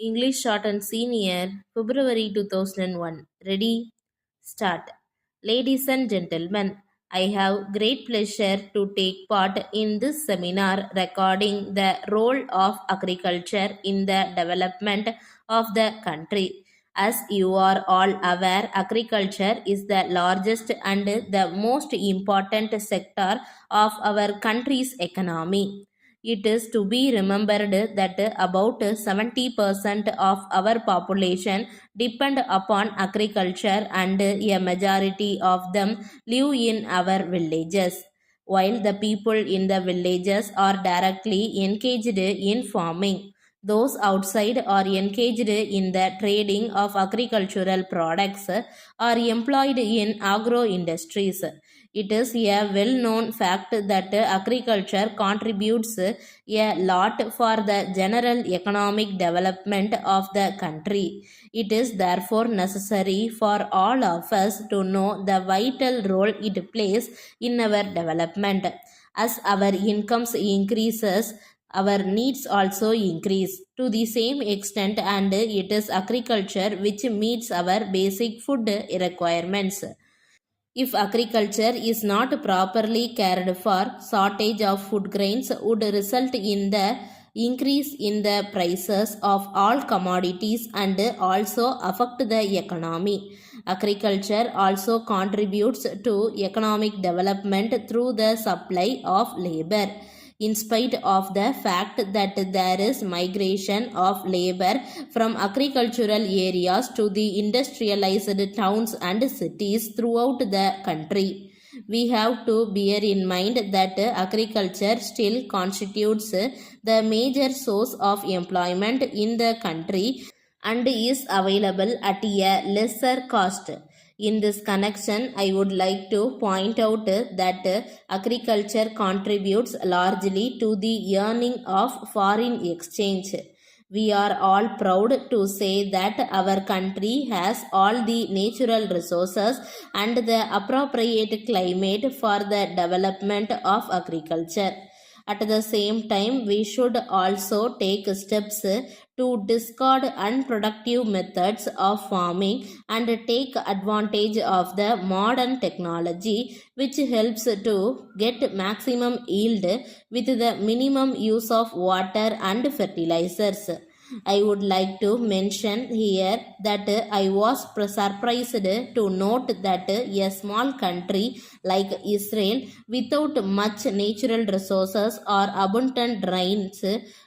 English Shorthand Senior, February 2001. Ready? Start. Ladies and gentlemen, I have great pleasure to take part in this seminar regarding the role of agriculture in the development of the country. As you are all aware, agriculture is the largest and the most important sector of our country's economy. It is to be remembered that about 70% of our population depend upon agriculture and a majority of them live in our villages. While the people in the villages are directly engaged in farming, those outside are engaged in the trading of agricultural products are employed in agro industries. It is a well known fact that agriculture contributes a lot for the general economic development of the country. It is therefore necessary for all of us to know the vital role it plays in our development. As our incomes increases, our needs also increase to the same extent, and it is agriculture which meets our basic food requirements. If agriculture is not properly cared for, shortage of food grains would result in the increase in the prices of all commodities and also affect the economy. Agriculture also contributes to economic development through the supply of labor. In spite of the fact that there is migration of labor from agricultural areas to the industrialized towns and cities throughout the country, we have to bear in mind that agriculture still constitutes the major source of employment in the country and is available at a lesser cost. In this connection, I would like to point out that agriculture contributes largely to the earning of foreign exchange. We are all proud to say that our country has all the natural resources and the appropriate climate for the development of agriculture. At the same time, we should also take steps to discard unproductive methods of farming and take advantage of the modern technology which helps to get maximum yield with the minimum use of water and fertilizers. I would like to mention here that I was surprised to note that a small country like Israel, without much natural resources or abundant rains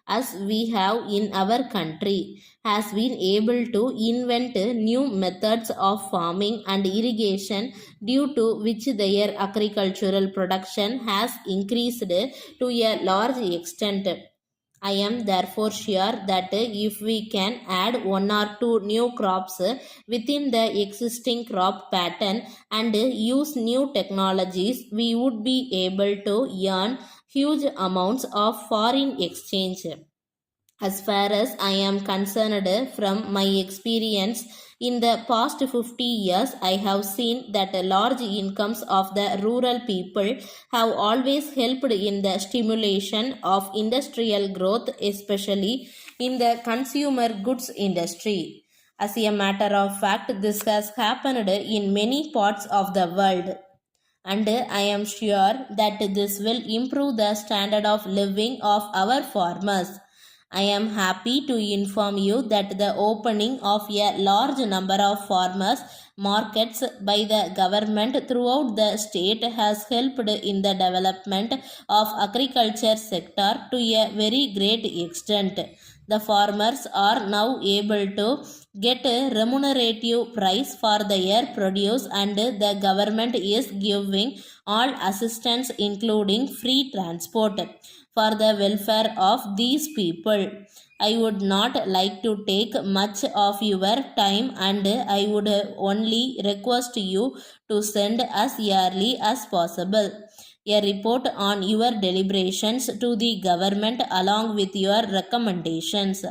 as we have in our country, has been able to invent new methods of farming and irrigation, due to which their agricultural production has increased to a large extent. I am therefore sure that if we can add one or two new crops within the existing crop pattern and use new technologies, we would be able to earn huge amounts of foreign exchange. As far as I am concerned, from my experience in the past 50 years, I have seen that the large incomes of the rural people have always helped in the stimulation of industrial growth, especially in the consumer goods industry. As a matter of fact, this has happened in many parts of the world, and I am sure that this will improve the standard of living of our farmers. I am happy to inform you that the opening of a large number of farmers markets by the government throughout the state has helped in the development of agriculture sector to a very great extent. The farmers are now able to get a remunerative price for their produce, and the government is giving all assistance including free transport for the welfare of these people. I would not like to take much of your time, and I would only request you to send as early as possible a report on your deliberations to the government along with your recommendations.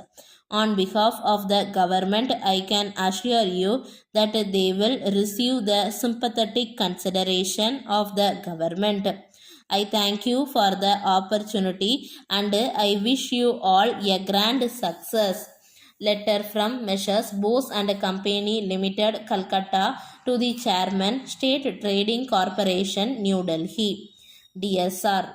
On behalf of the government, I can assure you that they will receive the sympathetic consideration of the government. I thank you for the opportunity, and I wish you all a grand success. Letter from Messrs. Bose and Company Limited, Calcutta, to the Chairman, State Trading Corporation, New Delhi. Dear Sir,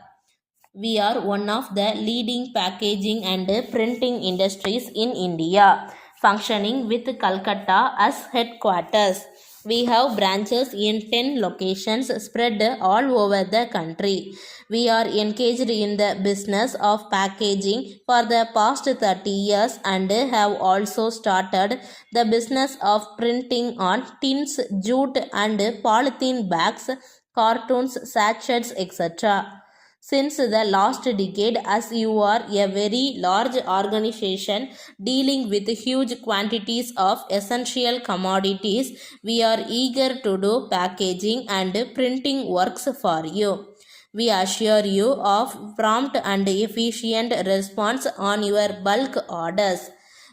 we are one of the leading packaging and printing industries in India, functioning with Calcutta as headquarters. We have branches in 10 locations spread all over the country. We are engaged in the business of packaging for the past 30 years and have also started the business of printing on tins, jute, and polythene bags, cartoons, sachets, etc. Since the last decade, as you are a very large organization dealing with huge quantities of essential commodities, we are eager to do packaging and printing works for you. We assure you of prompt and efficient response on your bulk orders.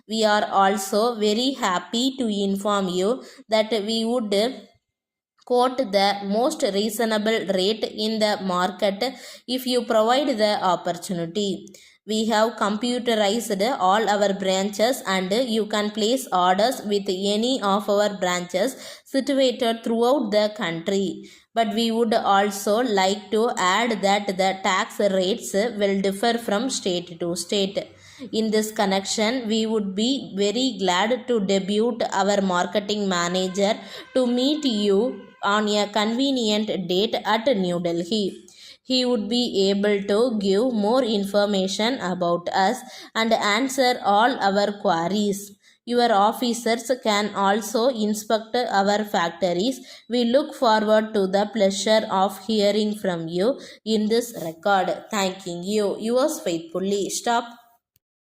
We are also very happy to inform you that we would quote the most reasonable rate in the market if you provide the opportunity. We have computerized all our branches and you can place orders with any of our branches situated throughout the country. But we would also like to add that the tax rates will differ from state to state. In this connection, we would be very glad to debut our marketing manager to meet you on a convenient date at New Delhi. He would be able to give more information about us and answer all our queries. Your officers can also inspect our factories. We look forward to the pleasure of hearing from you in this record. Thanking you. Yours faithfully. Stop.